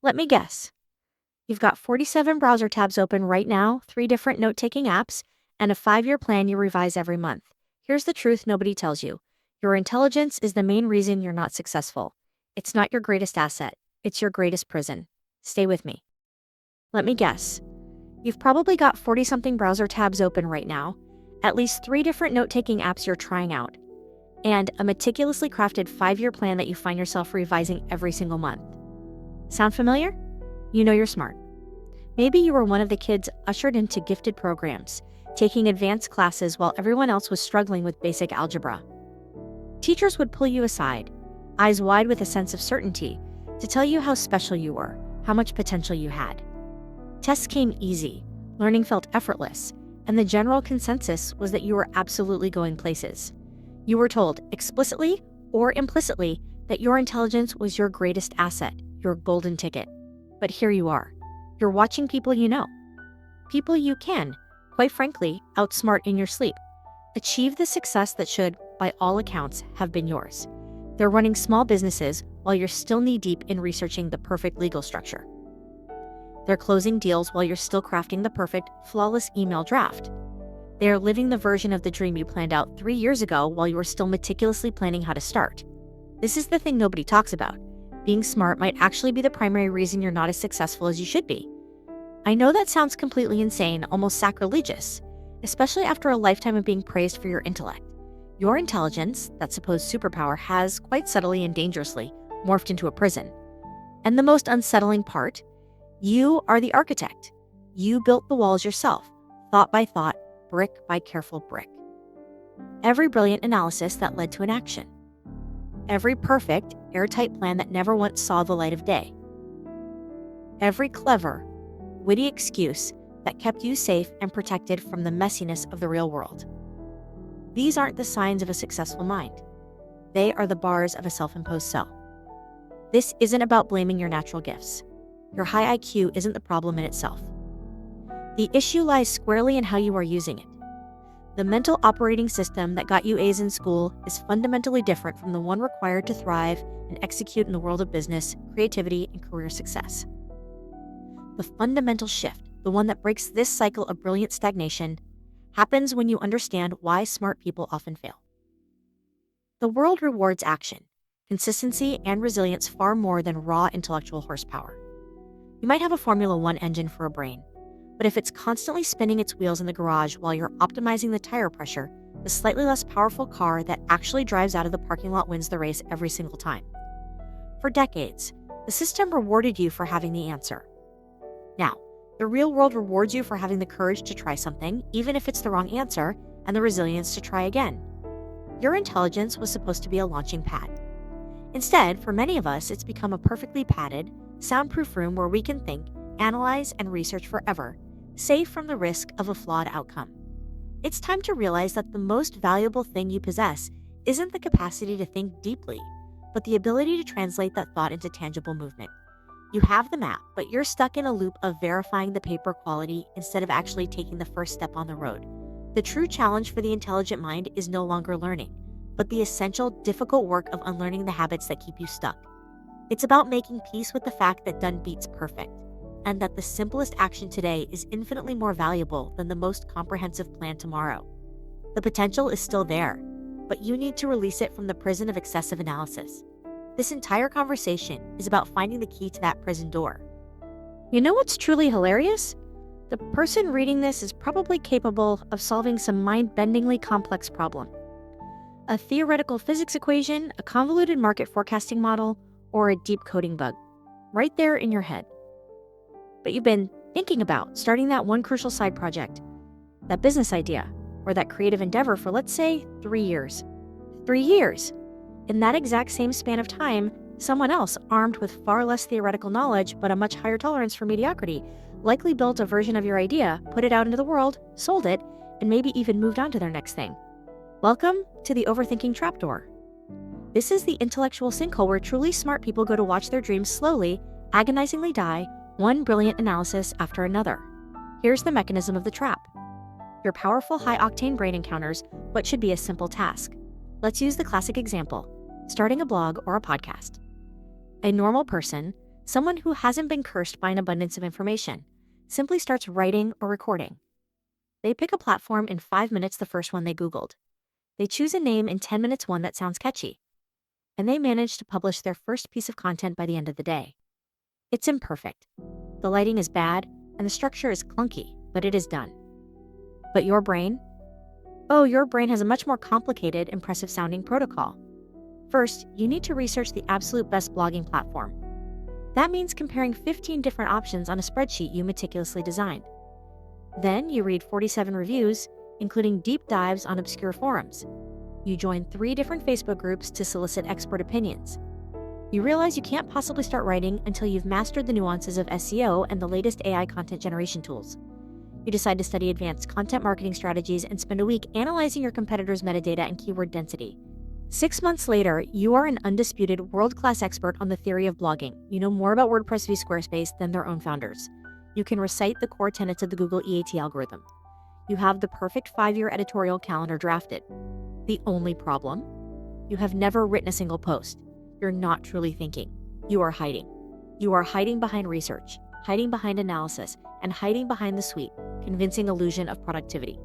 Let me guess. You've got 47 browser tabs open right now, 3 different note-taking apps, and a 5-year plan you revise every month. Here's the truth nobody tells you. Your intelligence is the main reason you're not successful. It's not your greatest asset. It's your greatest prison. Stay with me. Let me guess. You've probably got 40-something browser tabs open right now, at least 3 different note-taking apps you're trying out, and a meticulously crafted 5-year plan that you find yourself revising every single month. Sound familiar? You know you're smart. Maybe you were one of the kids ushered into gifted programs, taking advanced classes while everyone else was struggling with basic algebra. Teachers would pull you aside, eyes wide with a sense of certainty, to tell you how special you were, how much potential you had. Tests came easy, learning felt effortless, and the general consensus was that you were absolutely going places. You were told, explicitly or implicitly, that your intelligence was your greatest asset, your golden ticket. But here you are. You're watching people you know. People you can, quite frankly, outsmart in your sleep. Achieve the success that should, by all accounts, have been yours. They're running small businesses while you're still knee-deep in researching the perfect legal structure. They're closing deals while you're still crafting the perfect, flawless email draft. They are living the version of the dream you planned out 3 years ago while you were still meticulously planning how to start. This is the thing nobody talks about. Being smart might actually be the primary reason you're not as successful as you should be. I know that sounds completely insane, almost sacrilegious, especially after a lifetime of being praised for your intellect. Your intelligence, that supposed superpower, has, quite subtly and dangerously, morphed into a prison. And the most unsettling part, you are the architect. You built the walls yourself, thought by thought, brick by careful brick. Every brilliant analysis that led to an action. Every perfect, airtight plan that never once saw the light of day. Every clever, witty excuse that kept you safe and protected from the messiness of the real world. These aren't the signs of a successful mind. They are the bars of a self-imposed cell. This isn't about blaming your natural gifts. Your high IQ isn't the problem in itself. The issue lies squarely in how you are using it. The mental operating system that got you A's in school is fundamentally different from the one required to thrive and execute in the world of business, creativity, and career success. The fundamental shift, the one that breaks this cycle of brilliant stagnation, happens when you understand why smart people often fail. The world rewards action, consistency, and resilience far more than raw intellectual horsepower. You might have a Formula One engine for a brain, but if it's constantly spinning its wheels in the garage while you're optimizing the tire pressure, the slightly less powerful car that actually drives out of the parking lot wins the race every single time. For decades, the system rewarded you for having the answer. Now, the real world rewards you for having the courage to try something, even if it's the wrong answer, and the resilience to try again. Your intelligence was supposed to be a launching pad. Instead, for many of us, it's become a perfectly padded, soundproof room where we can think, analyze, and research forever, safe from the risk of a flawed outcome. It's time to realize that the most valuable thing you possess isn't the capacity to think deeply, but the ability to translate that thought into tangible movement. You have the map, but you're stuck in a loop of verifying the paper quality instead of actually taking the first step on the road. The true challenge for the intelligent mind is no longer learning, but the essential, difficult work of unlearning the habits that keep you stuck. It's about making peace with the fact that done beats perfect, and that the simplest action today is infinitely more valuable than the most comprehensive plan tomorrow. The potential is still there, but you need to release it from the prison of excessive analysis. This entire conversation is about finding the key to that prison door. You know what's truly hilarious? The person reading this is probably capable of solving some mind-bendingly complex problem. A theoretical physics equation, a convoluted market forecasting model, or a deep coding bug. Right there in your head. But you've been thinking about starting that one crucial side project, that business idea, or that creative endeavor for, let's say, 3 years. 3 years! In that exact same span of time, someone else, armed with far less theoretical knowledge but a much higher tolerance for mediocrity, likely built a version of your idea, put it out into the world, sold it, and maybe even moved on to their next thing. Welcome to the overthinking trapdoor. This is the intellectual sinkhole where truly smart people go to watch their dreams slowly, agonizingly die, one brilliant analysis after another. Here's the mechanism of the trap. Your powerful high-octane brain encounters what should be a simple task. Let's use the classic example, starting a blog or a podcast. A normal person, Someone who hasn't been cursed by an abundance of information simply starts writing or recording. They pick a platform in 5 minutes, the first one they Googled. They choose a name in 10 minutes, one that sounds catchy. And they manage to publish their first piece of content by the end of the day. It's imperfect. The lighting is bad, and the structure is clunky, but it is done. But your brain? Oh, your brain has a much more complicated, impressive-sounding protocol. First, you need to research the absolute best blogging platform. That means comparing 15 different options on a spreadsheet you meticulously designed. Then you read 47 reviews, including deep dives on obscure forums. You join 3 different Facebook groups to solicit expert opinions. You realize you can't possibly start writing until you've mastered the nuances of SEO and the latest AI content generation tools. You decide to study advanced content marketing strategies and spend a week analyzing your competitors' metadata and keyword density. 6 months later, you are an undisputed world-class expert on the theory of blogging. You know more about WordPress v Squarespace than their own founders. You can recite the core tenets of the Google EAT algorithm. You have the perfect 5-year editorial calendar drafted. The only problem? You have never written a single post. You're not truly thinking. You are hiding. You are hiding behind research, hiding behind analysis, and hiding behind the sweet, convincing illusion of productivity.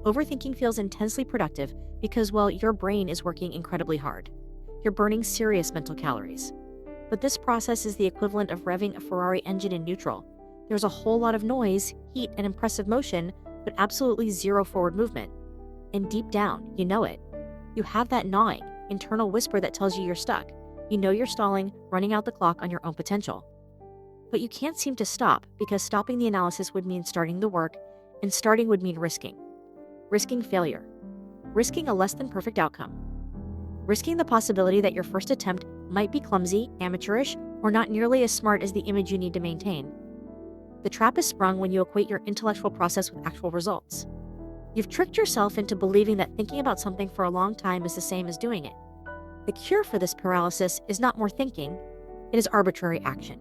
Overthinking feels intensely productive because, well, your brain is working incredibly hard. You're burning serious mental calories. But this process is the equivalent of revving a Ferrari engine in neutral. There's a whole lot of noise, heat, and impressive motion, but absolutely zero forward movement. And deep down, you know it. You have that gnawing, internal whisper that tells you you're stuck. You know you're stalling, running out the clock on your own potential. But you can't seem to stop because stopping the analysis would mean starting the work, and starting would mean risking. Risking failure. Risking a less than perfect outcome. Risking the possibility that your first attempt might be clumsy, amateurish, or not nearly as smart as the image you need to maintain. The trap is sprung when you equate your intellectual process with actual results. You've tricked yourself into believing that thinking about something for a long time is the same as doing it. The cure for this paralysis is not more thinking, it is arbitrary action.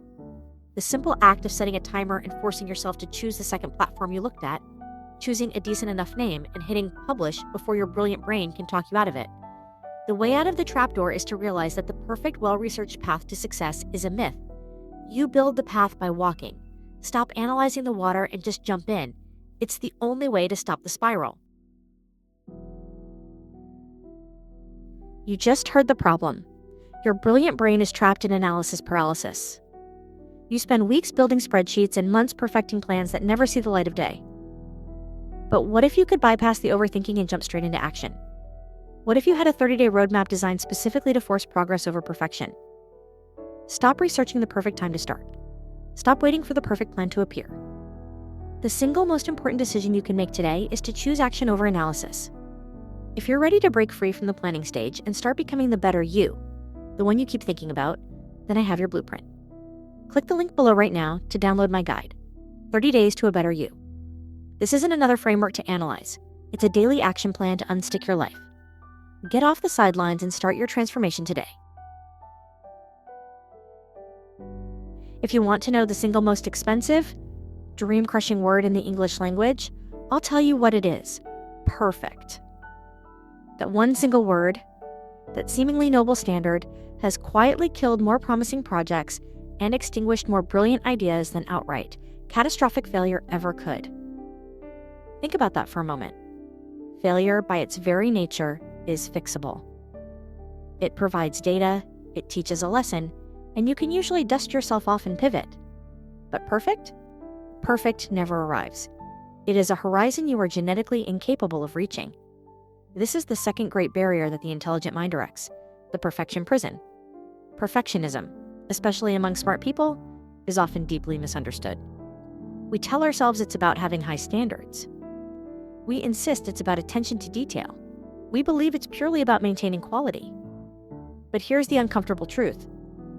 The simple act of setting a timer and forcing yourself to choose the second platform you looked at, choosing a decent enough name, and hitting publish before your brilliant brain can talk you out of it. The way out of the trapdoor is to realize that the perfect, well-researched path to success is a myth. You build the path by walking. Stop analyzing the water and just jump in. It's the only way to stop the spiral. You just heard the problem. Your brilliant brain is trapped in analysis paralysis. You spend weeks building spreadsheets and months perfecting plans that never see the light of day. But what if you could bypass the overthinking and jump straight into action? What if you had a 30-day roadmap designed specifically to force progress over perfection? Stop researching the perfect time to start. Stop waiting for the perfect plan to appear. The single most important decision you can make today is to choose action over analysis. If you're ready to break free from the planning stage and start becoming the better you, the one you keep thinking about, then I have your blueprint. Click the link below right now to download my guide, 30 Days to a Better You. This isn't another framework to analyze. It's a daily action plan to unstick your life. Get off the sidelines and start your transformation today. If you want to know the single most expensive, dream-crushing word in the English language, I'll tell you what it is. Perfect. That one single word, that seemingly noble standard, has quietly killed more promising projects and extinguished more brilliant ideas than outright catastrophic failure ever could. Think about that for a moment. Failure, by its very nature, is fixable. It provides data, it teaches a lesson, and you can usually dust yourself off and pivot. But perfect? Perfect never arrives. It is a horizon you are genetically incapable of reaching. This is the second great barrier that the intelligent mind erects, the perfection prison. Perfectionism, especially among smart people, is often deeply misunderstood. We tell ourselves it's about having high standards. We insist it's about attention to detail. We believe it's purely about maintaining quality. But here's the uncomfortable truth.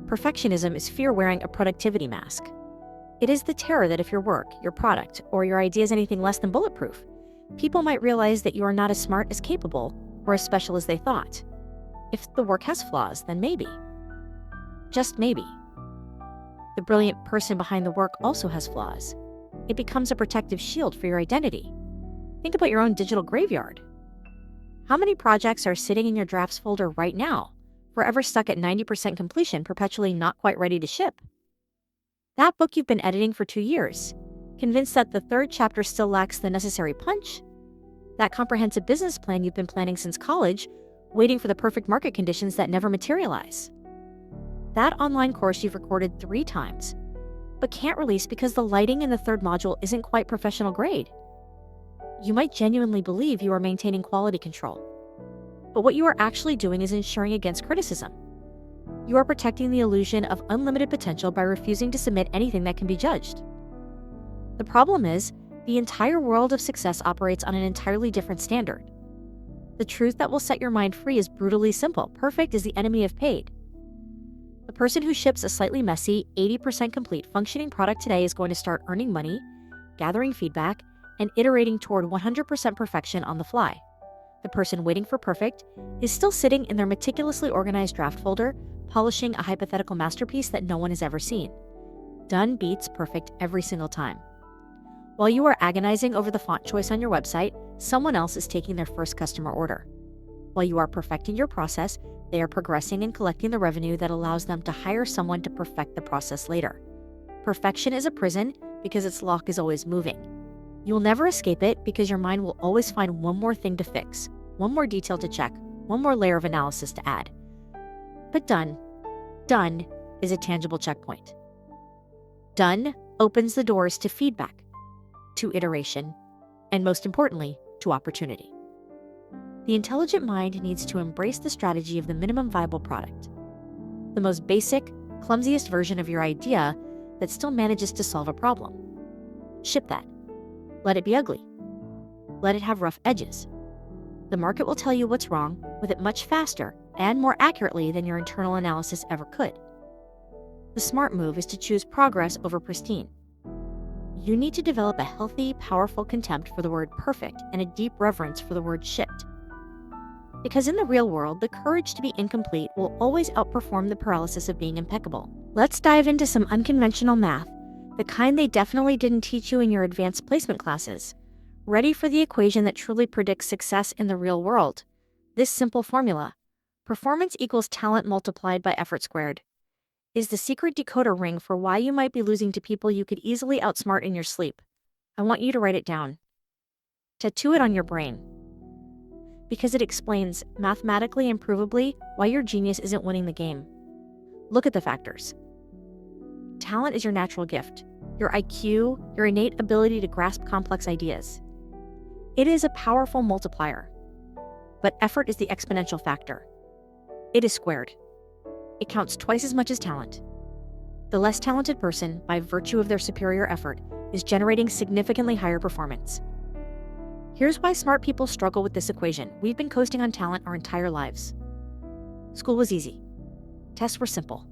Perfectionism is fear wearing a productivity mask. It is the terror that if your work, your product, or your idea is anything less than bulletproof, people might realize that you are not as smart, as capable, or as special as they thought. If the work has flaws, then maybe, just maybe, the brilliant person behind the work also has flaws. It becomes a protective shield for your identity. Think about your own digital graveyard. How many projects are sitting in your drafts folder right now, forever stuck at 90% completion, perpetually not quite ready to ship? That book you've been editing for 2 years? Convinced that the third chapter still lacks the necessary punch? That comprehensive business plan you've been planning since college, waiting for the perfect market conditions that never materialize? That online course you've recorded 3 times, but can't release because the lighting in the third module isn't quite professional grade? You might genuinely believe you are maintaining quality control, but what you are actually doing is ensuring against criticism. You are protecting the illusion of unlimited potential by refusing to submit anything that can be judged. The problem is, the entire world of success operates on an entirely different standard. The truth that will set your mind free is brutally simple. Perfect is the enemy of paid. The person who ships a slightly messy, 80% complete functioning product today is going to start earning money, gathering feedback, and iterating toward 100% perfection on the fly. The person waiting for perfect is still sitting in their meticulously organized draft folder, polishing a hypothetical masterpiece that no one has ever seen. Done beats perfect every single time. While you are agonizing over the font choice on your website, someone else is taking their first customer order. While you are perfecting your process, they are progressing and collecting the revenue that allows them to hire someone to perfect the process later. Perfection is a prison because its lock is always moving. You will never escape it because your mind will always find one more thing to fix, one more detail to check, one more layer of analysis to add. But done is a tangible checkpoint. Done opens the doors to feedback, to iteration, and most importantly, to opportunity. The intelligent mind needs to embrace the strategy of the minimum viable product, the most basic, clumsiest version of your idea that still manages to solve a problem. Ship that. Let it be ugly. Let it have rough edges. The market will tell you what's wrong with it much faster and more accurately than your internal analysis ever could. The smart move is to choose progress over pristine. You need to develop a healthy, powerful contempt for the word perfect and a deep reverence for the word shipped. Because in the real world, the courage to be incomplete will always outperform the paralysis of being impeccable. Let's dive into some unconventional math, the kind they definitely didn't teach you in your advanced placement classes. Ready for the equation that truly predicts success in the real world? This simple formula, performance equals talent multiplied by effort squared, is the secret decoder ring for why you might be losing to people you could easily outsmart in your sleep. I want you to write it down. Tattoo it on your brain. Because it explains, mathematically and provably, why your genius isn't winning the game. Look at the factors. Talent is your natural gift, your IQ, your innate ability to grasp complex ideas. It is a powerful multiplier. But effort is the exponential factor. It is squared. It counts twice as much as talent. The less talented person, by virtue of their superior effort, is generating significantly higher performance. Here's why smart people struggle with this equation. We've been coasting on talent our entire lives. School was easy. Tests were simple.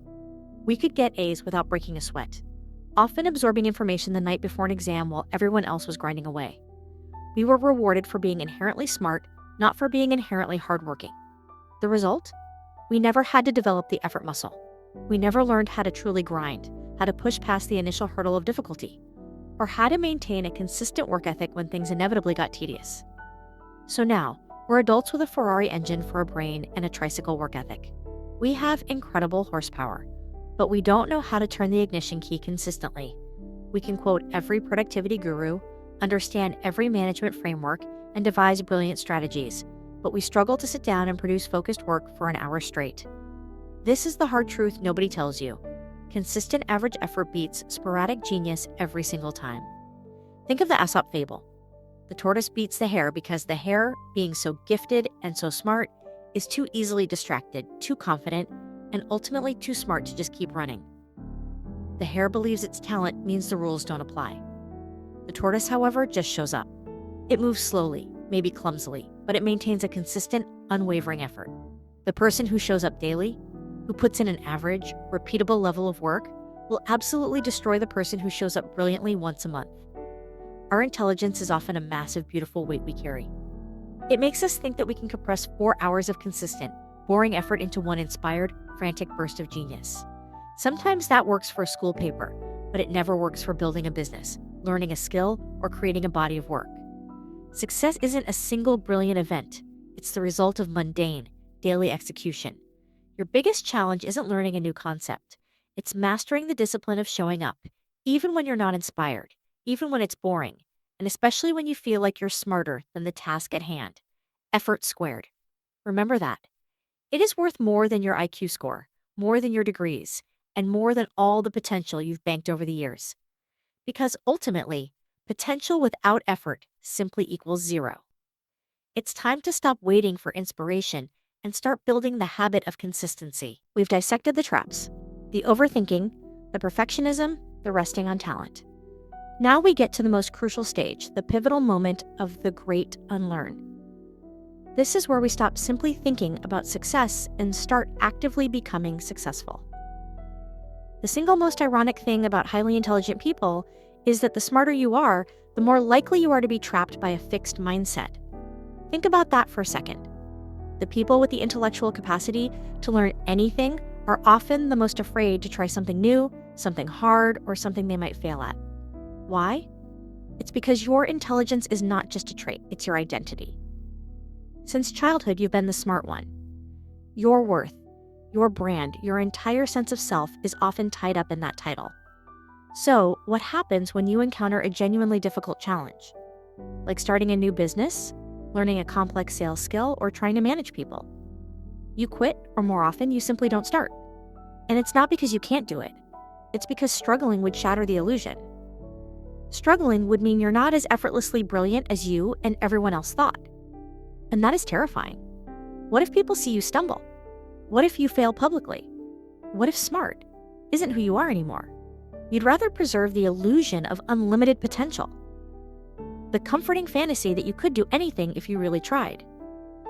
We could get A's without breaking a sweat, often absorbing information the night before an exam while everyone else was grinding away. We were rewarded for being inherently smart, not for being inherently hardworking. The result? We never had to develop the effort muscle. We never learned how to truly grind, how to push past the initial hurdle of difficulty, or how to maintain a consistent work ethic when things inevitably got tedious. So now, we're adults with a Ferrari engine for a brain and a tricycle work ethic. We have incredible horsepower, but we don't know how to turn the ignition key consistently. We can quote every productivity guru, understand every management framework, and devise brilliant strategies, but we struggle to sit down and produce focused work for an hour straight. This is the hard truth nobody tells you. Consistent average effort beats sporadic genius every single time. Think of the Aesop fable. The tortoise beats the hare because the hare, being so gifted and so smart, is too easily distracted, too confident, and ultimately too smart to just keep running. The hare believes its talent means the rules don't apply. The tortoise, however, just shows up. It moves slowly, maybe clumsily, but it maintains a consistent, unwavering effort. The person who shows up daily, who puts in an average, repeatable level of work, will absolutely destroy the person who shows up brilliantly once a month. Our intelligence is often a massive, beautiful weight we carry. It makes us think that we can compress 4 hours of consistent, boring effort into one inspired, frantic burst of genius. Sometimes that works for a school paper, but it never works for building a business, learning a skill, or creating a body of work. Success isn't a single brilliant event. It's the result of mundane, daily execution. Your biggest challenge isn't learning a new concept. It's mastering the discipline of showing up, even when you're not inspired, even when it's boring, and especially when you feel like you're smarter than the task at hand. Effort squared. Remember that. It is worth more than your IQ score, more than your degrees, and more than all the potential you've banked over the years. Because ultimately, potential without effort simply equals zero. It's time to stop waiting for inspiration and start building the habit of consistency. We've dissected the traps, the overthinking, the perfectionism, the resting on talent. Now we get to the most crucial stage, the pivotal moment of the great unlearn. This is where we stop simply thinking about success and start actively becoming successful. The single most ironic thing about highly intelligent people is that the smarter you are, the more likely you are to be trapped by a fixed mindset. Think about that for a second. The people with the intellectual capacity to learn anything are often the most afraid to try something new, something hard, or something they might fail at. Why? It's because your intelligence is not just a trait, it's your identity. Since childhood, you've been the smart one. Your worth, your brand, your entire sense of self is often tied up in that title. So, what happens when you encounter a genuinely difficult challenge? Like starting a new business, learning a complex sales skill, or trying to manage people? You quit, or more often, you simply don't start. And it's not because you can't do it. It's because struggling would shatter the illusion. Struggling would mean you're not as effortlessly brilliant as you and everyone else thought. And that is terrifying. What if people see you stumble? What if you fail publicly? What if smart isn't who you are anymore? You'd rather preserve the illusion of unlimited potential, the comforting fantasy that you could do anything if you really tried,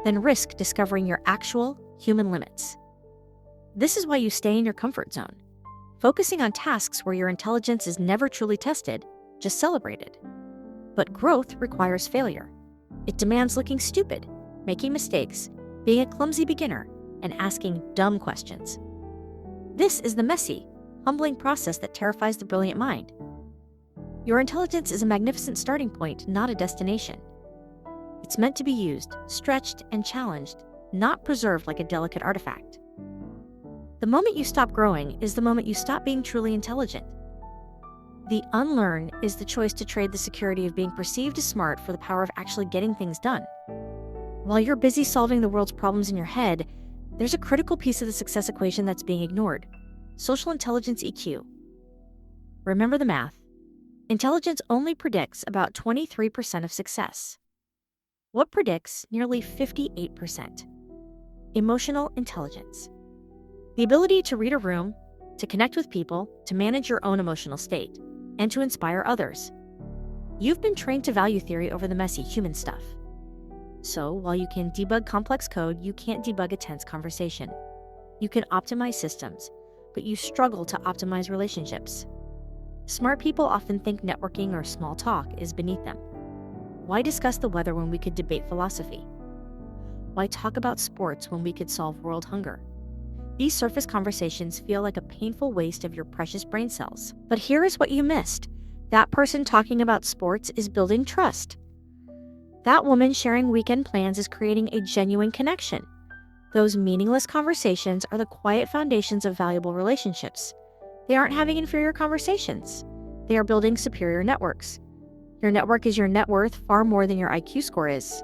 than risk discovering your actual human limits. This is why you stay in your comfort zone, focusing on tasks where your intelligence is never truly tested, just celebrated. But growth requires failure. It demands looking stupid, making mistakes, being a clumsy beginner, and asking dumb questions. This is the messy, humbling process that terrifies the brilliant mind. Your intelligence is a magnificent starting point, not a destination. It's meant to be used, stretched, and challenged, not preserved like a delicate artifact. The moment you stop growing is the moment you stop being truly intelligent. The unlearn is the choice to trade the security of being perceived as smart for the power of actually getting things done. While you're busy solving the world's problems in your head, there's a critical piece of the success equation that's being ignored: social intelligence EQ. Remember the math. Intelligence only predicts about 23% of success. What predicts nearly 58%? Emotional intelligence. The ability to read a room, to connect with people, to manage your own emotional state, and to inspire others. You've been trained to value theory over the messy human stuff. So, while you can debug complex code, you can't debug a tense conversation. You can optimize systems, but you struggle to optimize relationships. Smart people often think networking or small talk is beneath them. Why discuss the weather when we could debate philosophy? Why talk about sports when we could solve world hunger? These surface conversations feel like a painful waste of your precious brain cells. But here is what you missed. That person talking about sports is building trust. That woman sharing weekend plans is creating a genuine connection. Those meaningless conversations are the quiet foundations of valuable relationships. They aren't having inferior conversations. They are building superior networks. Your network is your net worth far more than your IQ score is.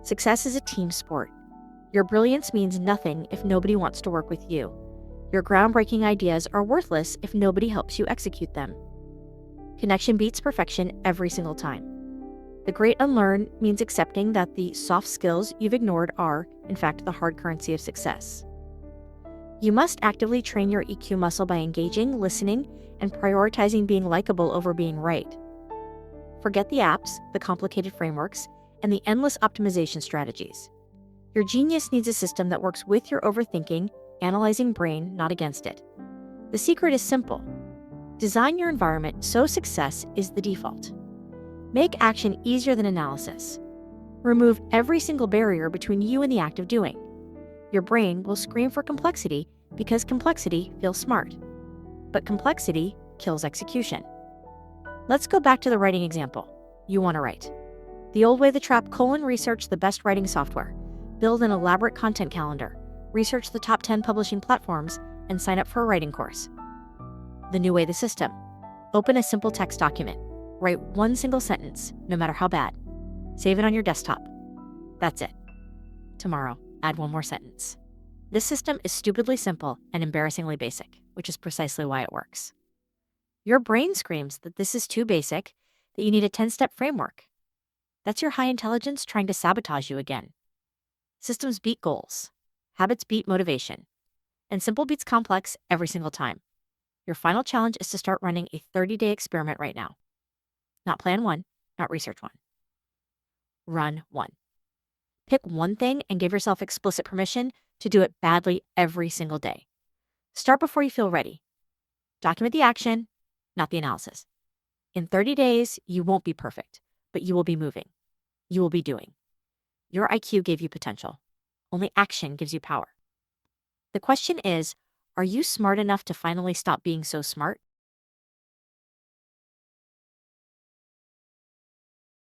Success is a team sport. Your brilliance means nothing if nobody wants to work with you. Your groundbreaking ideas are worthless if nobody helps you execute them. Connection beats perfection every single time. The great unlearn means accepting that the soft skills you've ignored are, in fact, the hard currency of success. You must actively train your EQ muscle by engaging, listening, and prioritizing being likable over being right. Forget the apps, the complicated frameworks, and the endless optimization strategies. Your genius needs a system that works with your overthinking, analyzing brain, not against it. The secret is simple. Design your environment so success is the default. Make action easier than analysis. Remove every single barrier between you and the act of doing. Your brain will scream for complexity because complexity feels smart. But complexity kills execution. Let's go back to the writing example. You want to write. The old way, the trap: research the best writing software, build an elaborate content calendar, research the top 10 publishing platforms, and sign up for a writing course. The new way, the system. Open a simple text document. Write one single sentence, no matter how bad. Save it on your desktop. That's it. Tomorrow, add one more sentence. This system is stupidly simple and embarrassingly basic, which is precisely why it works. Your brain screams that this is too basic, that you need a 10-step framework. That's your high intelligence trying to sabotage you again. Systems beat goals. Habits beat motivation. And simple beats complex every single time. Your final challenge is to start running a 30-day experiment right now. Not plan one, not research one. Run one. Pick one thing and give yourself explicit permission to do it badly every single day. Start before you feel ready. Document the action, not the analysis. In 30 days, you won't be perfect, but you will be moving. You will be doing. Your IQ gave you potential. Only action gives you power. The question is, are you smart enough to finally stop being so smart?